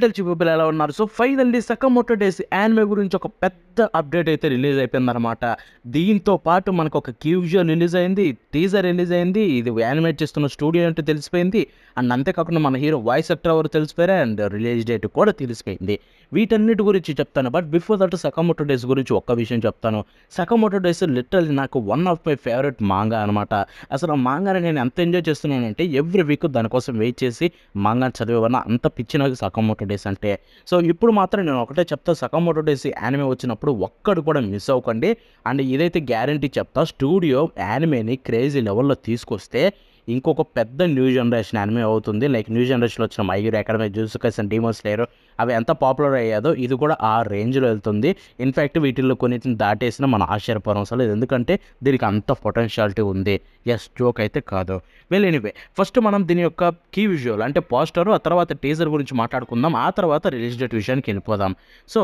టెల్చి people ఎలా ఉన్నారు? So finally సకమోటో days anime గురించి ఒక పెద్ద అప్డేట్ అయితే రిలీజ్ అయిపోయిందనమాట. దీంతో పాటు మనకు ఒక కీ విజువల్ రిలీజ్ అయింది, టీజర్ రిలీజ్ అయింది, ఇది యానిమేట్ చేస్తున్న స్టూడియో ఏంటో తెలిసిపోయింది. అండ్ అంతేకాకుండా మన హీరో వాయిస్ యాక్టర్ ఎవరు తెలిసిపోయారు, అండ్ రిలీజ్ డేట్ కూడా తెలిసిపోయింది. వీటన్నిటి గురించి చెప్తాను. బట్ బిఫోర్ దట్ సకమోటో డేస్ గురించి ఒక్క విషయం చెప్తాను. సకమోటో డేస్ లిటరల్లీ నాకు one of my favourite manga అనమాట. అసలు ఆ మాంగాని నేను ఎంత ఎంజాయ్ చేస్తున్నానంటే ఎవ్రీ వీక్ దానికోసం వెయిట్ చేసి మాంగాని చదివేవన్నా అంత పిచ్చి నాకు సకమోటో డేస్ అంటే. సో ఇప్పుడు మాత్రం నేను ఒకటే చెప్తా, సకమోటో డేస్ యానిమే వచ్చినప్పుడు ఒక్కడు కూడా మిస్ అవ్వకండి. అండ్ ఇదైతే గ్యారంటీ చెప్తా, స్టూడియో యానిమేని క్రేజీ లెవెల్లో తీసుకొస్తే ఇంకొక పెద్ద న్యూ జనరేషన్ యానిమే అవుతుంది. లైక్ న్యూ జనరేషన్లో వచ్చిన my hero academy, jujutsu Kaisen, demon slayer అవి ఎంత పాపులర్ అయ్యాదో ఇది కూడా ఆ రేంజ్లో వెళ్తుంది. ఇన్ఫ్యాక్ట్ వీటిల్లో కొన్నిటిని దాటేసిన మన ఆశ్చర్యపోవడం అసలు, ఎందుకంటే దీనికి అంత పొటెన్షియాలిటీ ఉంది. ఎస్, జోక్ అయితే కాదు. వెల్ ఎనీవే, ఫస్ట్ మనం దీని యొక్క కీ విజువల్ అంటే పోస్టర్, ఆ తర్వాత టీజర్ గురించి మాట్లాడుకుందాం. ఆ తర్వాత రిలీజ్ డేట్ విషయానికి వెళ్ళిపోదాం. సో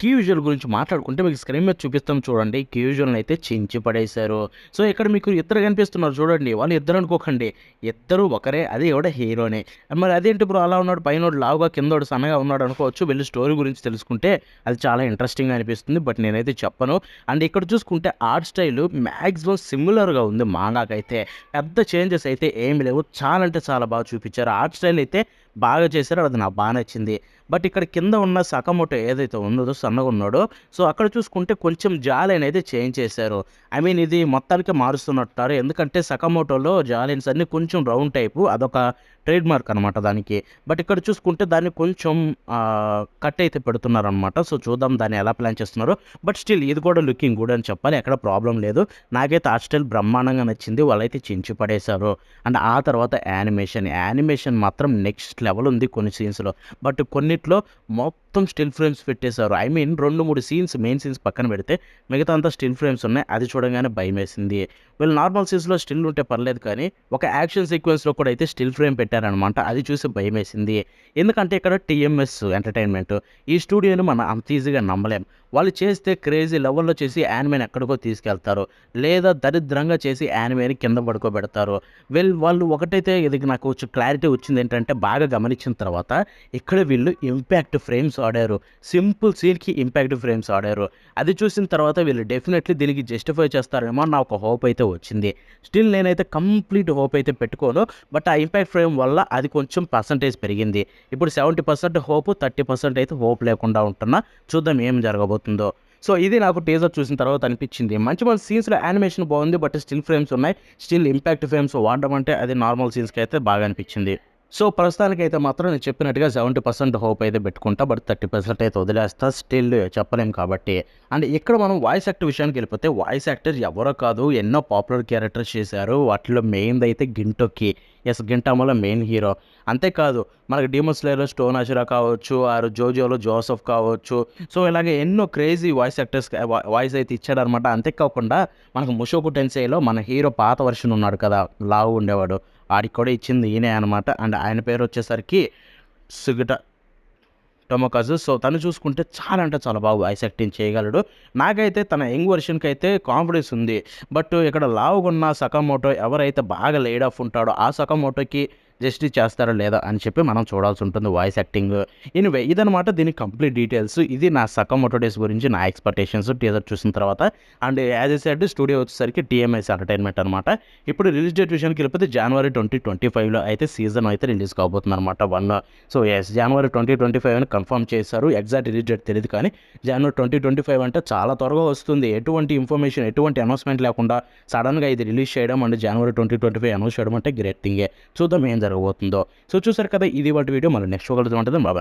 కీ విజువల్ గురించి మాట్లాడుకుంటే మీకు స్క్రీన్ మీద చూపిస్తాం చూడండి. కీ విజువల్ని అయితే చించి పడేశారు. సో ఇక్కడ మీకు ఇద్దరు కనిపిస్తున్నారు చూడండి, వాళ్ళు ఇద్దరు అనుకోకండి, ఇద్దరు ఒకరే, అది ఎవడ హీరోనే. మరి అదేంటి బ్రో అలా ఉన్నాడు, పైనోడు లావుగా కిందోడు సన్నగా ఉన్నాడు అనుకోవచ్చు. వెళ్ళి స్టోరీ గురించి తెలుసుకుంటే అది చాలా ఇంట్రెస్టింగ్గా అనిపిస్తుంది. బట్ నేనైతే చెప్పను. అండ్ ఇక్కడ చూసుకుంటే ఆర్ట్ స్టైల్ మ్యాక్సిమం సిమిలర్గా ఉంది మాంగాకైతే. పెద్ద చేంజెస్ అయితే ఏమి లేవు. చాలా అంటే చాలా బాగా చూపించారు. ఆర్ట్ స్టైల్ అయితే బాగా చేశారు, అది నాకు బాగా నచ్చింది. బట్ ఇక్కడ కింద ఉన్న సకమోటో ఏదైతే ఉన్నదో సన్నగా ఉన్నాడో, సో అక్కడ చూసుకుంటే కొంచెం జాలైన్ అయితే చేంజ్ చేశారు. ఐ మీన్ ఇది మొత్తానికి మారుస్తున్నట్టారు. ఎందుకంటే సకమోటోలో జాలైన్స్ అన్నీ కొంచెం రౌండ్ టైపు, అదొక ట్రేడ్ మార్క్ అనమాట దానికి. బట్ ఇక్కడ చూసుకుంటే దాన్ని కొంచెం కట్ అయితే పెడుతున్నారనమాట. సో చూద్దాం దాన్ని ఎలా ప్లాన్ చేస్తున్నారు. బట్ స్టిల్ ఇది కూడా లుకింగ్ గుడ్ అని చెప్పాలి, ఎక్కడ ప్రాబ్లం లేదు. నాకైతే ఆర్ట్ స్టైల్ బ్రహ్మాండంగా నచ్చింది. వాళ్ళైతే చించి పడేశారు. అండ్ ఆ తర్వాత యానిమేషన్ మాత్రం నెక్స్ట్ లెవెల్ ఉంది కొన్ని సీన్స్లో. బట్ కొన్నిట్లో మొత్తం స్టిల్ ఫ్రేమ్స్ పెట్టేశారు. I mean 2-3 scenes, main scenes పక్కన పెడితే మిగతా అంతా స్టిల్ ఫ్రేమ్స్ ఉన్నాయి. అది చూడగానే భయం వేసింది. వీళ్ళు నార్మల్ సీన్స్లో స్టిల్ ఉంటే పర్లేదు, కానీ ఒక యాక్షన్ సీక్వెన్స్లో కూడా అయితే స్టిల్ ఫ్రేమ్ పెట్టారనమాట. అది చూసి భయం వేసింది. ఎందుకంటే ఇక్కడ టీఎంఎస్ ఎంటర్టైన్మెంట్, ఈ స్టూడియోని మనం అంత ఈజీగా నమ్మలేం. వాళ్ళు చేస్తే క్రేజీ లెవెల్లో చేసి యానిమేని ఎక్కడికో తీసుకెళ్తారు, లేదా దరిద్రంగా చేసి యానిమేని కింద పడుకోబెడతారు. వాళ్ళు ఒకటైతే ఇది నాకు కొంచెం క్లారిటీ వచ్చింది ఏంటంటే, బాగా గమనించిన తర్వాత ఇక్కడ వీళ్ళు ఇంపాక్ట్ ఫ్రేమ్స్ ఆడారు. సింపుల్ సీన్కి ఇంపాక్ట్ ఫ్రేమ్స్ ఆడారు. అది చూసిన తర్వాత వీళ్ళు డెఫినెట్లీ దీనికి జస్టిఫై చేస్తారేమో నా ఒక హోప్ అయితే వచ్చింది. స్టిల్ నేనైతే కంప్లీట్ హోప్ అయితే పెట్టుకోను. బట్ ఆ ఇంపాక్ట్ ఫ్రేమ్ వల్ల అది కొంచెం పర్సంటేజ్ పెరిగింది. ఇప్పుడు 70% హోప్, 30% అయితే హోప్ లేకుండా ఉంటున్నా. చూద్దాం ఏం జరగబోతుందో. సో ఇది నాకు టీజర్ చూసిన తర్వాత అనిపించింది. మంచి మంచి సీన్స్లో యానిమేషన్ బాగుంది, బట్ స్టిల్ ఫ్రేమ్స్ ఉన్నాయి. స్టిల్ ఇంపాక్ట్ ఫ్రేమ్స్ వాడడం అంటే అది నార్మల్ సీన్స్కి అయితే బాగా అనిపించింది. సో ప్రస్తుతానికైతే మాత్రం నేను చెప్పినట్టుగా 70% హోప్ అయితే పెట్టుకుంటా, బట్ 30% అయితే వదిలేస్తా. స్టిల్ చెప్పలేం కాబట్టి. అండ్ ఇక్కడ మనం వాయిస్ యాక్టర్ విషయానికి వెళ్ళిపోతే, వాయిస్ యాక్టర్ ఎవరో కాదు, ఎన్నో పాపులర్ క్యారెక్టర్స్ చేశారు. వాటిలో మెయిన్ది అయితే గింటోకి. ఎస్, గింటామోలో మెయిన్ హీరో. అంతేకాదు మనకి డీమన్ స్లేయర్లో స్టోన్ అషిరా కావచ్చు, ఆరు జోజోలో జోసెఫ్ కావచ్చు. సో ఇలాగే ఎన్నో క్రేజీ వాయిస్ యాక్టర్స్ వాయిస్ అయితే ఇచ్చాడనమాట. అంతేకాకుండా మనకు ముషోకు టెన్సేలో మన హీరో పాత వర్షన్ ఉన్నాడు కదా, లావు ఉండేవాడు, ఆడికి కూడా ఇచ్చింది ఈయనే అనమాట. అండ్ ఆయన పేరు వచ్చేసరికి సుగిట టొమోకాజు. సో తను చూసుకుంటే చాలా అంటే చాలా బాగా వాయిస్ యాక్టింగ్ చేయగలడు. నాకైతే తన యంగ్ వర్షన్కి అయితే కాన్ఫిడెన్స్ ఉంది. బట్ ఇక్కడ లావుగున్న సకమోటో ఎవరైతే బాగా లేడ్ ఆఫ్ ఉంటాడో ఆ సకమోటోకి జస్టిస్ చేస్తారా లేదా అని చెప్పి మనం చూడాల్సి ఉంటుంది వాయిస్ యాక్టింగ్. ఎనివే ఇదనమాట దీని కంప్లీట్ డీటెయిల్స్. ఇది నా సకమోటో డేస్ గురించి నా ఎక్స్పెక్టేషన్స్ టీజర్ చూసిన తర్వాత. And as a said studio వచ్చేసరికి టీఎంఎస్ ఎంటర్టైన్మెంట్ అనమాట. ఇప్పుడు రిలీజ్ డేట్ విషయానికి వెళ్ళిపోతే జనవరి 2025లో అయితే సీజన్ అయితే రిలీజ్ కాబోతుంది అనమాట 1. సో ఎస్, జనవరి 2025 అని కన్ఫర్మ్ చేశారు. ఎగ్జాక్ట్ రిలీజ్ డేట్ తెలియదు, కానీ జనవరి 2025 అంటే చాలా త్వరగా వస్తుంది. ఎటువంటి ఇన్ఫర్మేషన్, ఎటువంటి అనౌన్స్మెంట్ లేకుండా సడన్గా ఇది రిలీజ్ చేయడం అండ్ జనవరి 2025 అనౌన్స్ చేయడం అంటే గ్రేట్ థింగే. చూద్దాం ఏం జరగబోతుందో. సో చూసారు కదా, ఇది వాటి వీడియో. మళ్ళీ నెక్స్ట్ ఒకటి ఉంటుంది. బాబా.